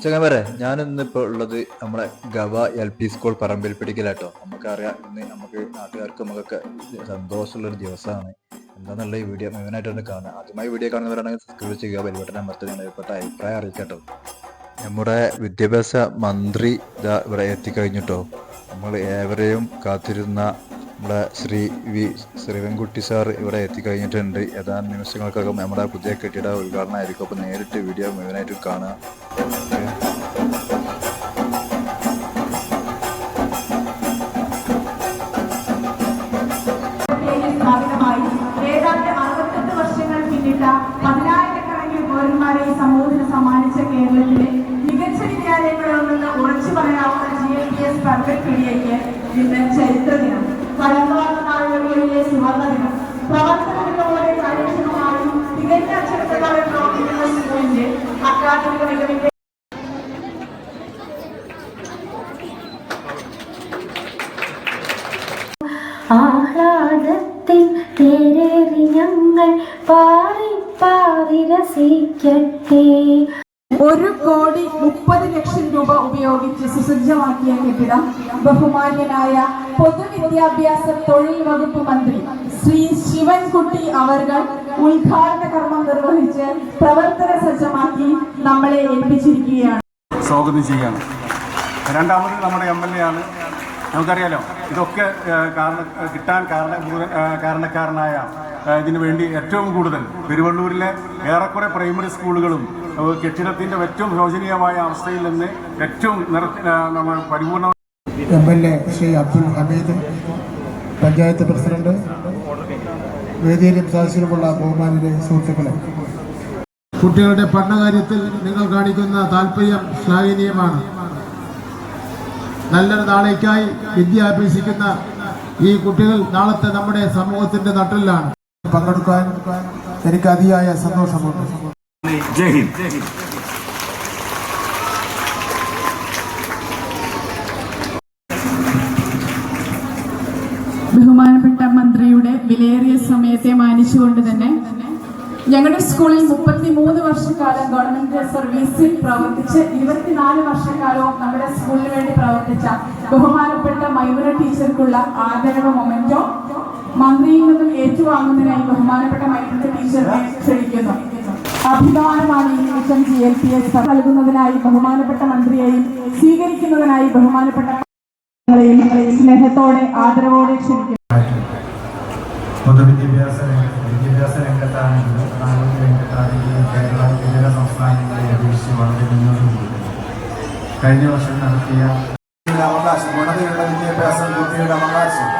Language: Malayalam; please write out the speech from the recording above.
ചങ്ങന്മാരെ, ഞാനിന്നിപ്പോൾ ഉള്ളത് നമ്മളെ ഗവ LP സ്കൂൾ പറമ്പിൽപ്പിടിക്കലാട്ടോ. നമുക്കറിയാം, ഇന്ന് നമുക്ക് നാട്ടുകാർക്ക് നമുക്കൊക്കെ സന്തോഷമുള്ളൊരു ദിവസമാണ്. എന്താണെന്നുള്ള ഈ വീഡിയോ മുഴുവനായിട്ടൊന്ന് കാണുക. ആദ്യമായി വീഡിയോ കാണുന്നവരാണെങ്കിൽ സബ്സ്ക്രൈബ് ചെയ്യുക, ബെൽബട്ടൺ അമർത്തി നിങ്ങളുടെ അഭിപ്രായം അറിയിക്കാട്ടോ. നമ്മുടെ വിദ്യാഭ്യാസ മന്ത്രി ഇതാ ഇവിടെ എത്തിക്കഴിഞ്ഞിട്ടോ. നമ്മൾ ഏവരെയും കാത്തിരുന്ന നമ്മുടെ ശ്രീ ശ്രീവൻകുട്ടി സാർ ഇവിടെ എത്തിക്കഴിഞ്ഞിട്ടുണ്ട്. ഏതാനും നിമിഷങ്ങൾക്കകം നമ്മുടെ പുതിയ കെട്ടിട ഉദ്ഘാടനമായിരിക്കും. അപ്പോൾ നേരിട്ട് വീഡിയോ മുഴുവനായിട്ട് കാണുക. സമൂഹത്തിന് സമ്മാനിച്ച കേരളത്തിലെ മികച്ച വിദ്യാലയങ്ങളിൽ നിന്ന് ഉറച്ചു പറയാവുന്ന GLPS പറമ്പിൽപ്പിടിയയ്ക്ക് ഇന്ന് ചരിത്ര ദിനം, കടന്നുവന്ന നാളുകളിലെ സുവർണ ദിനം. പ്രവർത്തനങ്ങളോടെ കാര്യക്ഷമമായും തികഞ്ഞ അച്ചടക്കത്തോടെ പ്രവർത്തിക്കുന്ന സ്കൂളിന്റെ അക്കാദമിക മികവിന്റെ ആഹ്ലാദത്തിൻ തേരേറി ഞങ്ങൾ പാറി പാറി രസിക്കട്ടെ. 1,30,00,000 രൂപ ഉപയോഗിച്ച് സുസജ്ജമാക്കിയ കെട്ടിടം ബഹുമാന്യനായ പൊതുവിദ്യാഭ്യാസ തൊഴിൽ വകുപ്പ് മന്ത്രി ശ്രീ ശിവൻകുട്ടി അവർകൾ ഉദ്ഘാടന കർമ്മം നിർവഹിച്ച് പ്രവർത്തന സജ്ജമാക്കി നമ്മളെ ഏൽപ്പിച്ചിരിക്കുകയാണ്. സ്വാഗതം ചെയ്യാണ്. രണ്ടാമത് നമ്മുടെ MLA ആണ്. നമുക്കറിയാലോ, ഇതൊക്കെ കിട്ടാൻ കാരണക്കാരനായ ഇതിനു വേണ്ടി ഏറ്റവും കൂടുതൽ പെരുവള്ളൂരിലെ ഏറെക്കുറെ പ്രൈമറി സ്കൂളുകളും കെട്ടിടത്തിൻ്റെ ഏറ്റവും ശോചനീയമായ അവസ്ഥയിൽ നിന്ന് ഏറ്റവും പരിപൂർണ MLA ശ്രീ അബ്ദുൽ ഹമീദ്, പഞ്ചായത്ത് പ്രസിഡന്റ്, വേദിയിലും സദസ്സിലുമുള്ള ബഹുമാനിയുടെ സുഹൃത്തുക്കളെ, കുട്ടികളുടെ പഠനകാര്യത്തിൽ നിങ്ങൾ കാണിക്കുന്ന താല്പര്യം ശ്ലാഘനീയമാണ്. നല്ലൊരു നാളേക്കായി വിദ്യ അഭ്യസിക്കുന്ന ഈ കുട്ടികൾ നാളത്തെ നമ്മുടെ സമൂഹത്തിന്റെ നട്ടെല്ലാണ്. പങ്കെടുക്കാൻ എനിക്ക് അതിയായ സന്തോഷമുണ്ട്. ജയ് ഹിന്ദ്. ബഹുമാനപ്പെട്ട മന്ത്രിയുടെ വിലയേറിയ സമയത്തെ മാനിച്ചുകൊണ്ട് തന്നെ ഞങ്ങളുടെ സ്കൂളിൽ 33 വർഷക്കാലം ഗവൺമെന്റ് സർവീസിൽ പ്രവർത്തിച്ച് 24 വർഷക്കാലവും നമ്മുടെ സ്കൂളിന് വേണ്ടി പ്രവർത്തിച്ച ബഹുമാനപ്പെട്ട മൈമുന ടീച്ചർക്കുള്ള ആദരവ് മൊമെന്റോ മന്ത്രിയിൽ നിന്നും ഏറ്റുവാങ്ങുന്നതിനായി ബഹുമാനപ്പെട്ട മൈമുന ടീച്ചറിനെ ക്ഷണിക്കുന്നു. അഭിമാനമാണ് ഈ നിമിഷം GLPS നൽകുന്നതിനായി ബഹുമാനപ്പെട്ട മന്ത്രിയെയും സ്വീകരിക്കുന്നതിനായി ബഹുമാനപ്പെട്ട സ്നേഹത്തോടെ ആദരവോടെ ക്ഷണിക്കുന്നു. പൊതുവിദ്യാഭ്യാസ രംഗത്താണെങ്കിലും ആരോഗ്യ രംഗത്താണെങ്കിലും കേരള ഇതര സംസ്ഥാനങ്ങളെ അപേക്ഷിച്ച് വളരെ മുന്നോട്ട് പോകുന്നു. കഴിഞ്ഞ വർഷം നടത്തിയ അവകാശം, ഗുണതയുള്ള വിദ്യാഭ്യാസം കുട്ടിയുടെ അവകാശം